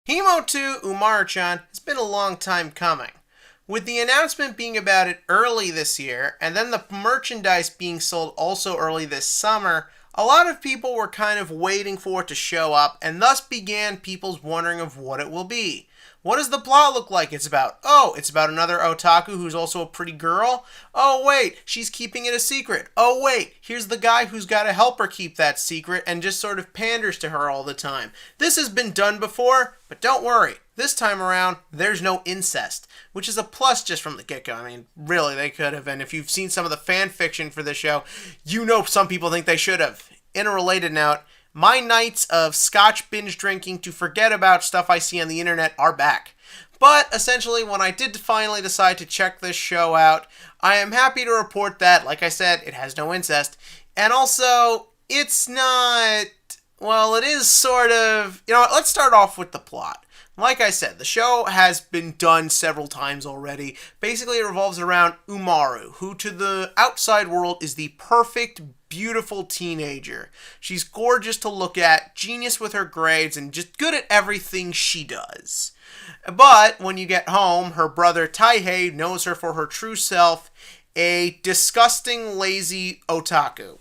Himouto Umaru-chan has been a long time coming. With the announcement being about it early this year, and then the merchandise being sold also early this summer, a lot of people were kind of waiting for it to show up, and thus began people's wondering of what it will be. What does the plot look like? It's about another otaku who's also a pretty girl. Oh wait, she's keeping it a secret. Oh wait, here's the guy who's got to help her keep that secret and just sort of panders to her all the time. This has been done before, but don't worry. This time around, there's no incest, which is a plus just from the get-go. I mean, really, they could have, and if you've seen some of the fan fiction for this show, you know some people think they should have. In a related note, my nights of scotch binge drinking to forget about stuff I see on the internet are back. But essentially, when I did finally decide to check this show out, I am happy to report that, like I said, it has no incest. And also, it's not... Well, it is sort of... let's start off with the plot. Like I said, the show has been done several times already. Basically, it revolves around Umaru, who to the outside world is the perfect, beautiful teenager. She's gorgeous to look at, genius with her grades, and just good at everything she does. But when you get home, her brother Taihei knows her for her true self, a disgusting, lazy otaku.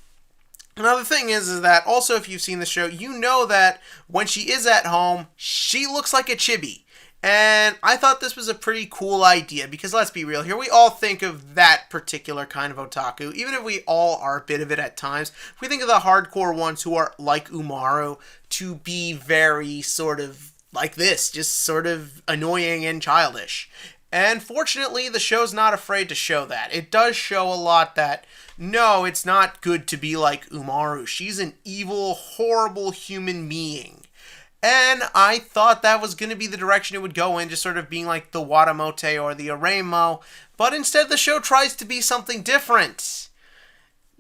Another thing is that also if you've seen the show, you know that when she is at home, she looks like a chibi. And I thought this was a pretty cool idea because let's be real here, we all think of that particular kind of otaku, even if we all are a bit of it at times. We think of the hardcore ones who are like Umaru to be very sort of like this, just sort of annoying and childish. And fortunately, the show's not afraid to show that. It does show a lot that, no, it's not good to be like Umaru. She's an evil, horrible human being. And I thought that was going to be the direction it would go in, just sort of being like the Watamote or the Oreimo. But instead, the show tries to be something different.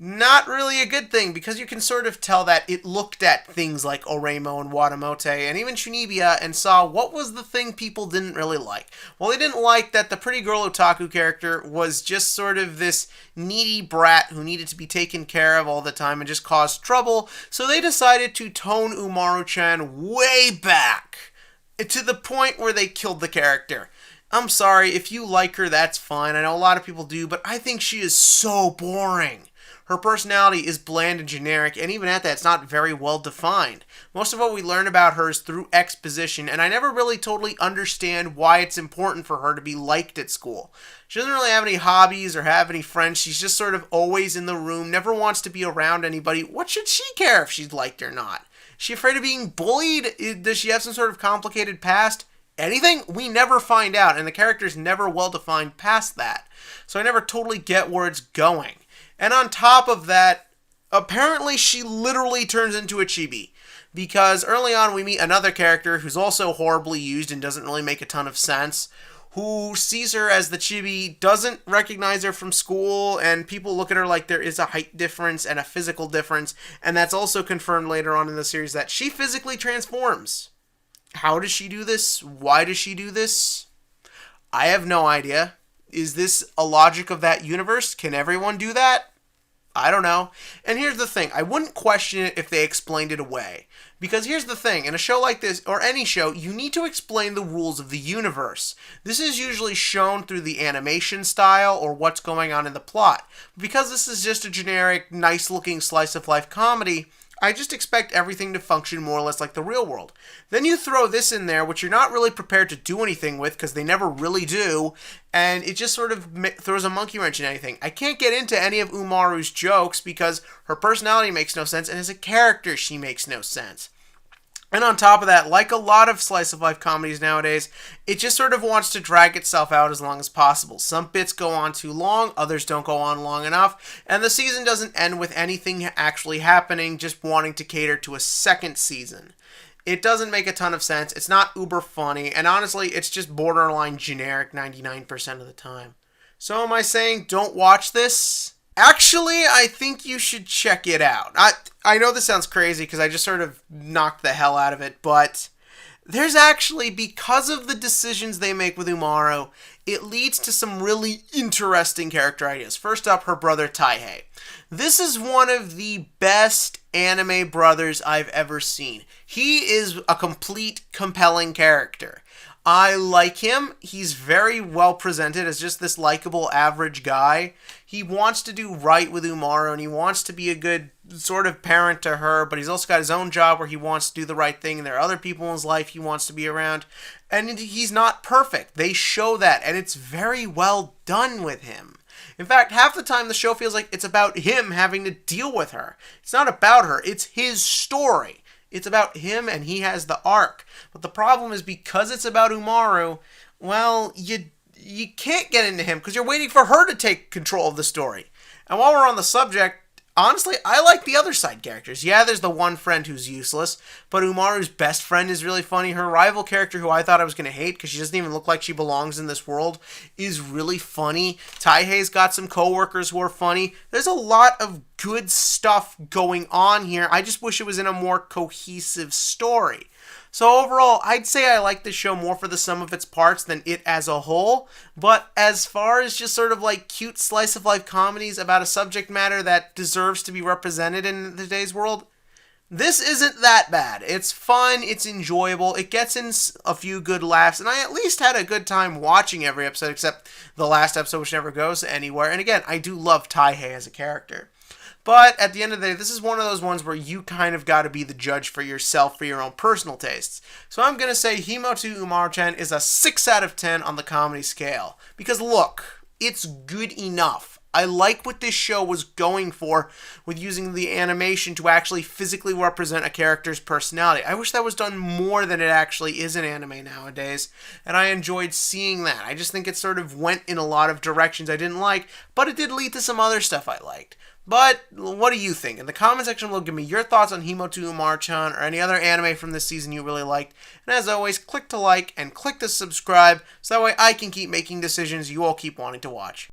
Not really a good thing, because you can sort of tell that it looked at things like Oreimo and Watamote and even Shunibiya and saw what was the thing people didn't really like. Well, they didn't like that the pretty girl otaku character was just sort of this needy brat who needed to be taken care of all the time and just caused trouble, so they decided to tone Umaru-chan way back to the point where they killed the character. I'm sorry, if you like her, that's fine. I know a lot of people do, but I think she is so boring. Her personality is bland and generic, and even at that, it's not very well defined. Most of what we learn about her is through exposition, and I never really totally understand why it's important for her to be liked at school. She doesn't really have any hobbies or have any friends. She's just sort of always in the room, never wants to be around anybody. What should she care if she's liked or not? Is she afraid of being bullied? Does she have some sort of complicated past? Anything? We never find out, and the character's never well defined past that. So I never totally get where it's going. And on top of that, apparently she literally turns into a chibi. Because early on we meet another character who's also horribly used and doesn't really make a ton of sense, who sees her as the chibi, doesn't recognize her from school, and people look at her like there is a height difference and a physical difference, and that's also confirmed later on in the series that she physically transforms. How does she do this? Why does she do this? I have no idea. Is this a logic of that universe? Can everyone do that? I don't know. And here's the thing. I wouldn't question it if they explained it away. Because here's the thing. In a show like this, or any show, you need to explain the rules of the universe. This is usually shown through the animation style or what's going on in the plot. Because this is just a generic, nice-looking slice-of-life comedy, I just expect everything to function more or less like the real world. Then you throw this in there, which you're not really prepared to do anything with, because they never really do, and it just sort of throws a monkey wrench in anything. I can't get into any of Umaru's jokes, because her personality makes no sense, and as a character, she makes no sense. And on top of that, like a lot of slice-of-life comedies nowadays, it just sort of wants to drag itself out as long as possible. Some bits go on too long, others don't go on long enough, and the season doesn't end with anything actually happening, just wanting to cater to a second season. It doesn't make a ton of sense, it's not uber funny, and honestly, it's just borderline generic 99% of the time. So am I saying don't watch this? Actually, I think you should check it out. I know this sounds crazy because I just sort of knocked the hell out of it, but There's actually, because of the decisions they make with Umaru, it leads to some really interesting character ideas. First up, her brother Taihei. This is one of the best anime brothers I've ever seen. He is a complete, compelling character. I like him. He's very well presented as just this likable, average guy. He wants to do right with Umaru, and he wants to be a good sort of parent to her, but he's also got his own job where he wants to do the right thing, and there are other people in his life he wants to be around. And he's not perfect. They show that, and it's very well done with him. In fact, half the time the show feels like it's about him having to deal with her. It's not about her, it's his story. It's about him, and he has the arc. But the problem is, because it's about Umaru, well, you can't get into him because you're waiting for her to take control of the story. And while we're on the subject, honestly, I like the other side characters. Yeah, there's the one friend who's useless, but Umaru's best friend is really funny. Her rival character, who I thought I was going to hate because she doesn't even look like she belongs in this world, is really funny. Taihei's got some coworkers who are funny. There's a lot of good stuff going on here. I just wish it was in a more cohesive story. So overall, I'd say I like this show more for the sum of its parts than it as a whole, but as far as just sort of like cute slice of life comedies about a subject matter that deserves to be represented in today's world, this isn't that bad. It's fun, it's enjoyable, it gets in a few good laughs, and I at least had a good time watching every episode except the last episode, which never goes anywhere. And again, I do love Taihei as a character. But at the end of the day, this is one of those ones where you kind of got to be the judge for yourself, for your own personal tastes. So I'm going to say Himouto Umaru-chan is a 6 out of 10 on the comedy scale. Because look, it's good enough. I like what this show was going for with using the animation to actually physically represent a character's personality. I wish that was done more than it actually is in anime nowadays, and I enjoyed seeing that. I just think it sort of went in a lot of directions I didn't like, but it did lead to some other stuff I liked. But what do you think? In the comment section below, give me your thoughts on Himouto Umaru-chan or any other anime from this season you really liked. And as always, click to like and click to subscribe so that way I can keep making decisions you all keep wanting to watch.